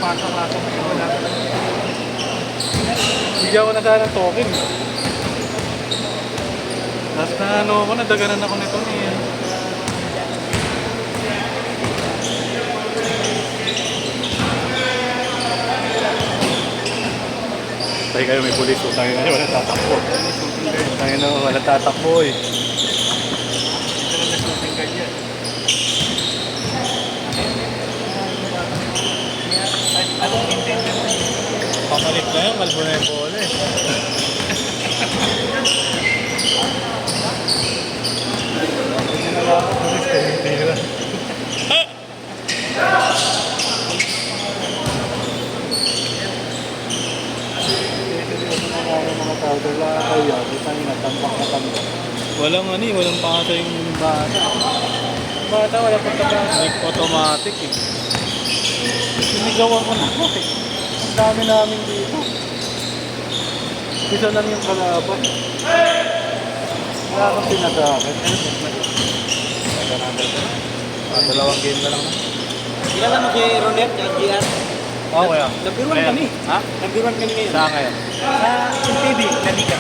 pasok-pasok. Bigyan ko na sana ng token. Tapos na ano ako, nadaganan ako nito niya. Tayo kayo may pulis, tayo ngayon wala tatakbo. Tayo na wala tatakbo eh. Ito na may shooting guard yan. Anong intention mo? Pamalit na yun, kalbo na yung bola eh. Hindi na lang ako pulis kayo yung tira. Walang ano eh, walang pangasa yung bata. Bata, wala pa taga. Automatic eh. Sinigawan ko na ako eh. Ang dami namin dito. Isa lang yung kalaban. Wala akong sinasakit. Dalawang game na lang. Kilala mo si Ronel, GR? Oo kaya. Nagbiruan kami. Ha? Nagbiruan kami ngayon. Saan kayo? Sa TV, Naliga.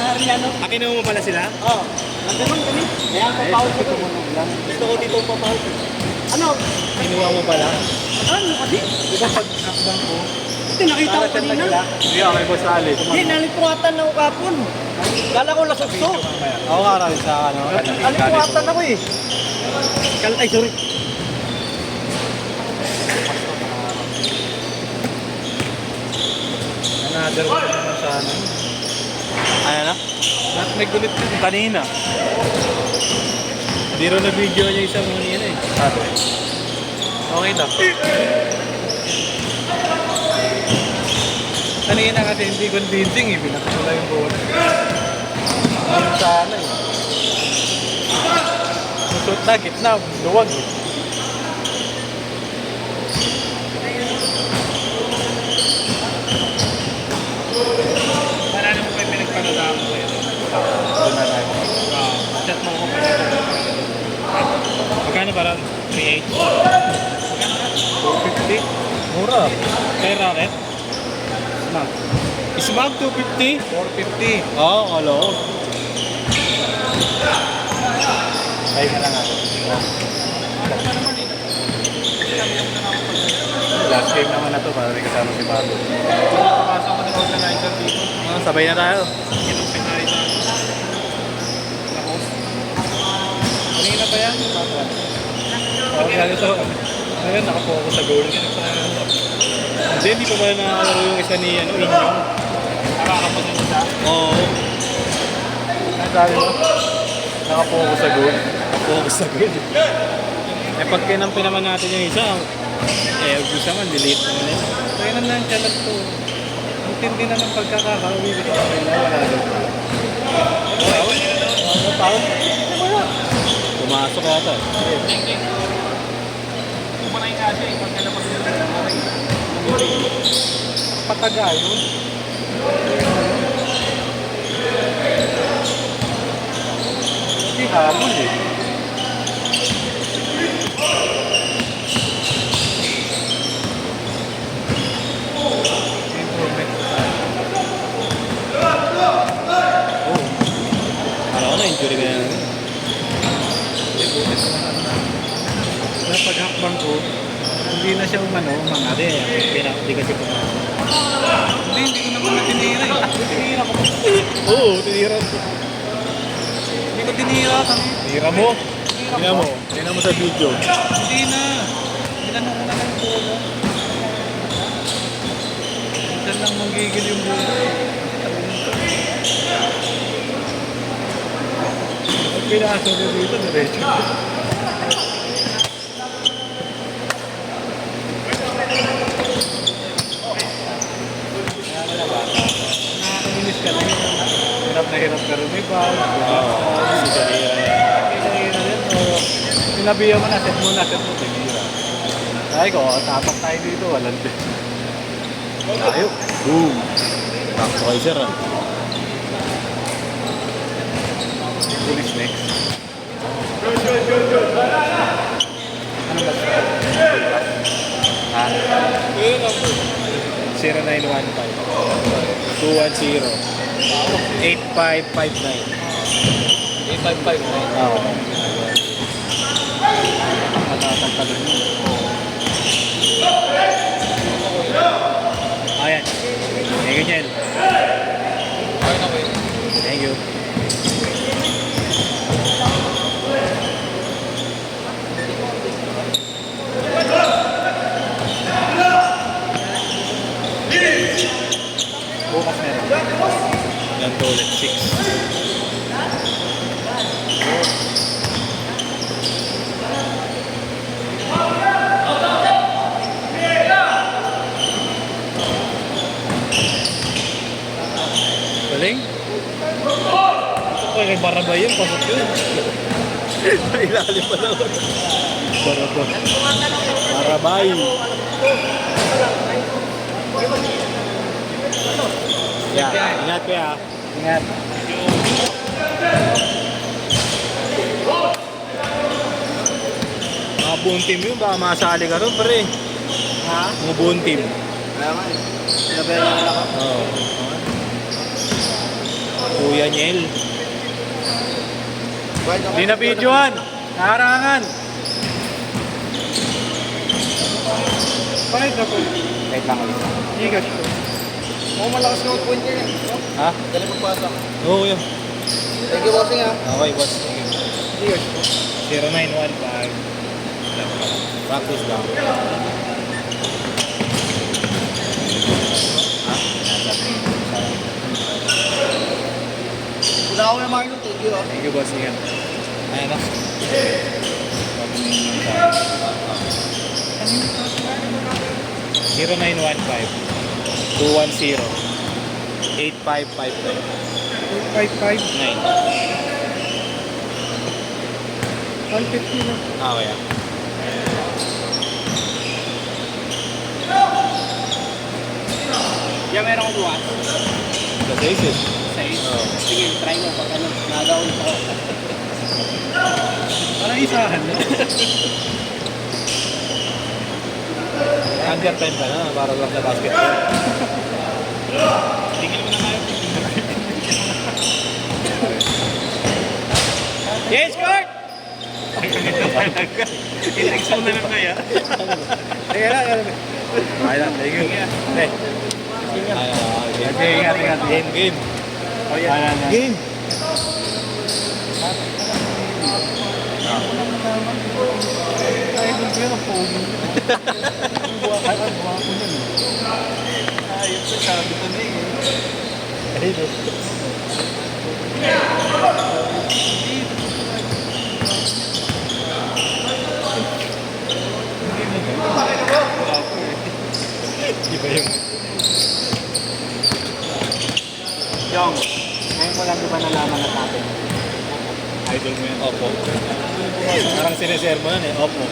Ariano? Akin mo pala sila? Oo. Nagbiruan kami. Kaya ang papawal ko doon. Gusto ko dito ang papawal ko. Ano? Kinuha mo pala? Ano kasi? Di ba pag nakbang ko? Ito nakita ko kanina. Hindi ako may boss Ali. Hindi, nalipuatan na ako kapon. Kala ko lasukso. Ako nga rin sa ano. Nalipuatan ako eh. Ay, sorry. Another one naman sa ano. Ano na? May gulit ko kanina. Hindi rin na-video niya isang muna yan eh. Sabi. Okay na. Kanina kasi hindi convincing eh. Pinakasula yung bola. Ano sana eh. Susot na, gitna. Luwag eh. Parang mo pa yung pinagpanadaan mo yun. Doon na tayo. Chat mo ako pa yun. Magkano parang 3.8? 250? Mura. Kaya racket? Smag. Smag 250? 450. Oo, kalo. Tayo na lang ako. Last game naman na to para rin kasama si Bago. Pasok ko ng organizer dito. Sabay na tayo. Itong organizer. Tapos. Kanina pa yan. Okay, ano to? Ngayon, nakapokus sa goal. Hindi pa ba nakalaro yung isa ni Inyong? Nakakapos yung isa? Oo. Ano sabi mo? Nakapokus sa goal. Nakapokus sa goal. Eh pag kinampi naman natin yung isa, gusto naman, delete naman yun. Kaya na lang siya lang to. Intindi na ng pagkakakawi dito sa kanila. Wala doon. Ano tao? Pumasok yata. Kumanay nga siya eh. Pagka napag nila na maray. Pataga yun. Hindi hamon eh. Injury ka yan. Sa paghakbang ko, hindi na siya umangari. Hindi kasi pumasok. Hindi ko naman na tinira eh. Tinira ko. Oo, tinira ko. Hindi ko tinira kami. Tinira mo? Tinira mo? Tinira mo sa video? Hindi na. Tinanong ko na lang po. Minsan lang manggigil yung buhay. Pinaso mo dito, diretso. Nakakaminis ka lang. Hirap na hirap ka rumibal. Sinabihan mo na, set mo na, tinira. Ay ko, tapak tayo dito, walang din. Tayo. Boom. Takto kayo sir ah. Police next. Ano ba? Ha? 855 na. Oo. Matatagtagan yun. Ayan. Thank you, Jel. Thank you. Bukas meron. Yan to ulit, 6. Galing? Ito ko kay Barabay yun, pasok yun. Ilalim pa naman. Barabay. Barabay. Yeah. Ingat kaya. Ingat. Mga buong team yun, baka masali ka ron, pre. Ha? Mga buong team. Kaya nga eh. Sinabihan na nila ka. Oo. Kuya Niel. Hindi na videoan. Nakarangan. Bakit na po? Kahit lang ulit. Hindi ka. Mukhang malakas na mag-point niya yan. No? Ha? Dali magpasa. Oo, yun. Thank you, bossing ha. Okay, boss. Hindi ka. 0915. Practice lang. Wala ako na Marlon. Thank you ha. Thank you, boss. Ingat. Ayan na. 0915-210-8555. 55, 9. 150 na. Okay. Yan meron kong buwan. That's it. Oh. Sige, try mo. Pag ano, nagawin ko. Parang isahan na. Under 10 ka na para lang sa basketball. Tingin mo na kayo. Yes, Kurt! I-text mo na lang kaya. Sige na, okay lang, thank you. Hey. Okay, ingat. Game. Oh, yan. Game. Idol ko yun ang pogi. Ang buha ko yun. Ayun sa sabi ko na eh. Ayun. Iba yung... Yong, ngayon ko lang di ba nalaman na natin? Idol mo yan. Opo. Parang sineser mo yan eh. Opo.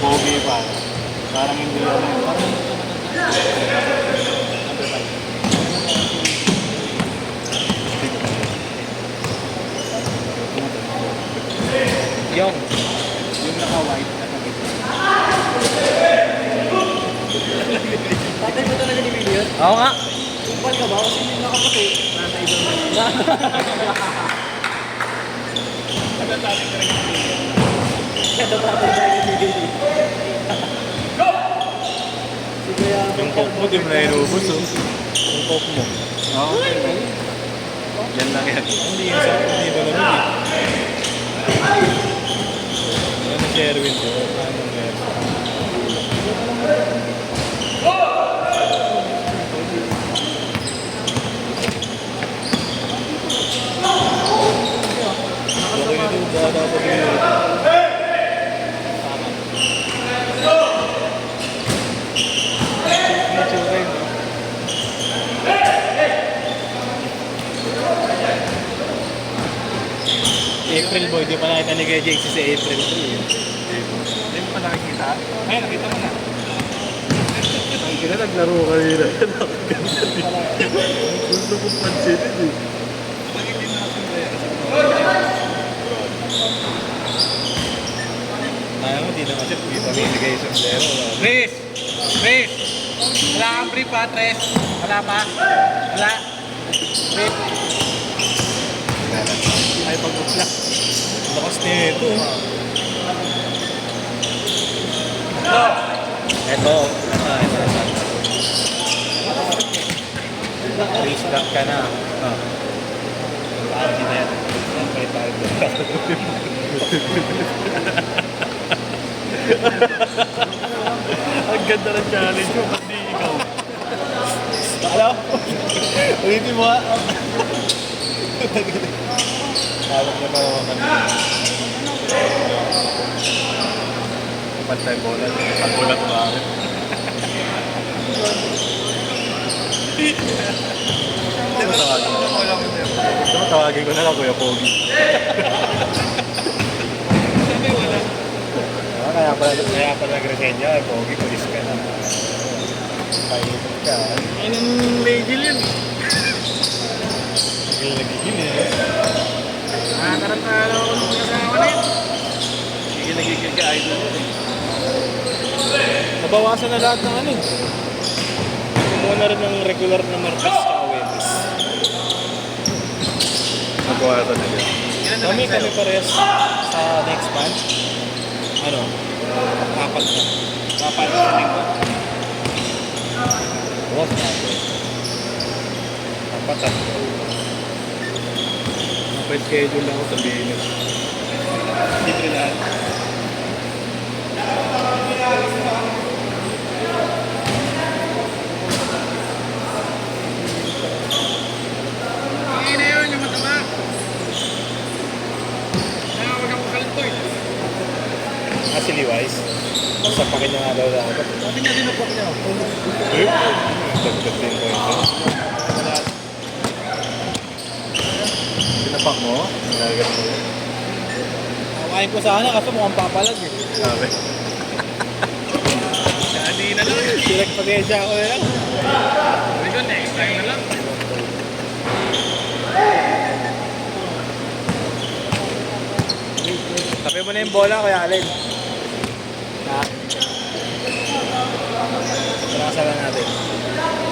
Pogi pa. Parang hindi yan. Yung. Yung naka-white na kami. Tatay mo talaga ni Billy yun? Oo nga. Kumpal ka ba? Kasi hindi nakaputi. Nasa ibang Kada tatay tayo ni Billy. Sige yan. Yung coke mo, di mo na inubos oh. Yung coke mo. Oo. Yan lang yan. Hindi yan sa hindi ba naman eh. Yan ang Sherwin ko. Anong meron? Okay na ito. Bata pa rin. April boy, di pa nakita ni Kuya JC sa April 3. Hindi mo pa nakikita? Ay, nakita mo na. Hindi na naglaro kanina. Gusto ko pansinin eh. Kaya mo, di naman siya. Di pa binigay sa sombrero. Pre! pa, Tres? Wala pa? Wala? Wait. Ay, pag-upla. Lakas nito. Ito. Restart ka na. Hindi na yan. Ang ganda ng challenge mo, pati ikaw. Alam? Ulitin mo ha. Alam niya pa naman kanina. Pantay bola. Pag-bola ko ba akin? Tawagin ko na lang, Kuya Pogi. Kaya pala nag-resenya, Pogi, pulis ka na. Pahitot ka. Yan ang legil yun. Nagigil eh. Nakakarantala ako nung nasawa na yun. Nagigil ka, idol yun eh. Nabawasan na lahat ng ano eh. Kumuha na rin ng regular na markas sa awareness. Nabawasan na yun. Kami parehas sa next month. Ano? Apat na. Papan sa linggo. Bawas na ako. Apat na. Schedule lang ako sabihin nyo. Libre lahat. Hindi na yun, yung mataba. Wag akong kalito eh. Si Levi's. Masapakin niya nga daw dapat. Sabi niya din ako niya. Dagdag din ko ito. Pinapak mo? Nagagat mo. Kawain ko sana kasi mukhang papalag eh. Sabi. Hindi na lang. Pinagpag-edya ko na lang. Sabi ko, next time na lang. Tabi mo na yung bola, Kuya Allen. Ha? Pinakasal lang natin.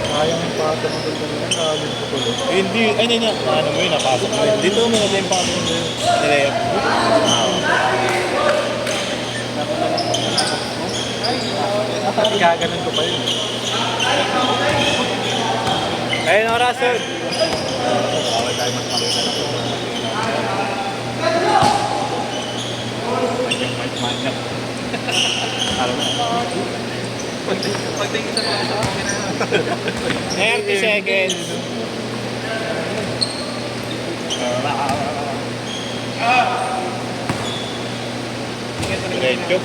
Sayang yung pata mo doon kanina, nakalim ko tuloy. Hindi, ay hindi na. Ano mo yun, napasok mo yun. Dito mo na yung pasok mo yun. Nilayap. Gaganon ko pa yun. Ayun, oras, sir. Bawal tayo magpakita na po. Manyak. Alam mo? Pagtingin sa mga sa akin na. 30 seconds. Diretso.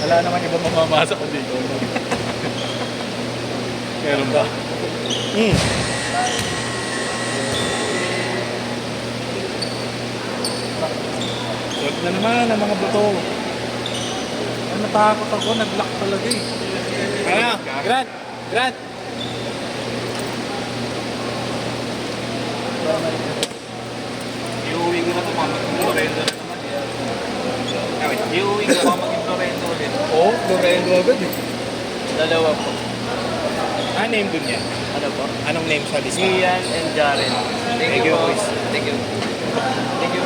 Wala naman ibang mamamasa ko dito. Meron ba? Huwag na naman ang mga buto. Ay, natakot ako, nag-lock talaga eh. Ano? Grant! Grant! Iuwi ko na ito, mag-Florendo na naman. Iuwi ko pa mag-Florendo ulit. Oo, Florendo agad eh. Dalawa po. Ano name dun niya? Ano po? Anong name sa lista? Ian and Jaren. Thank you, boys. Thank you. Thank you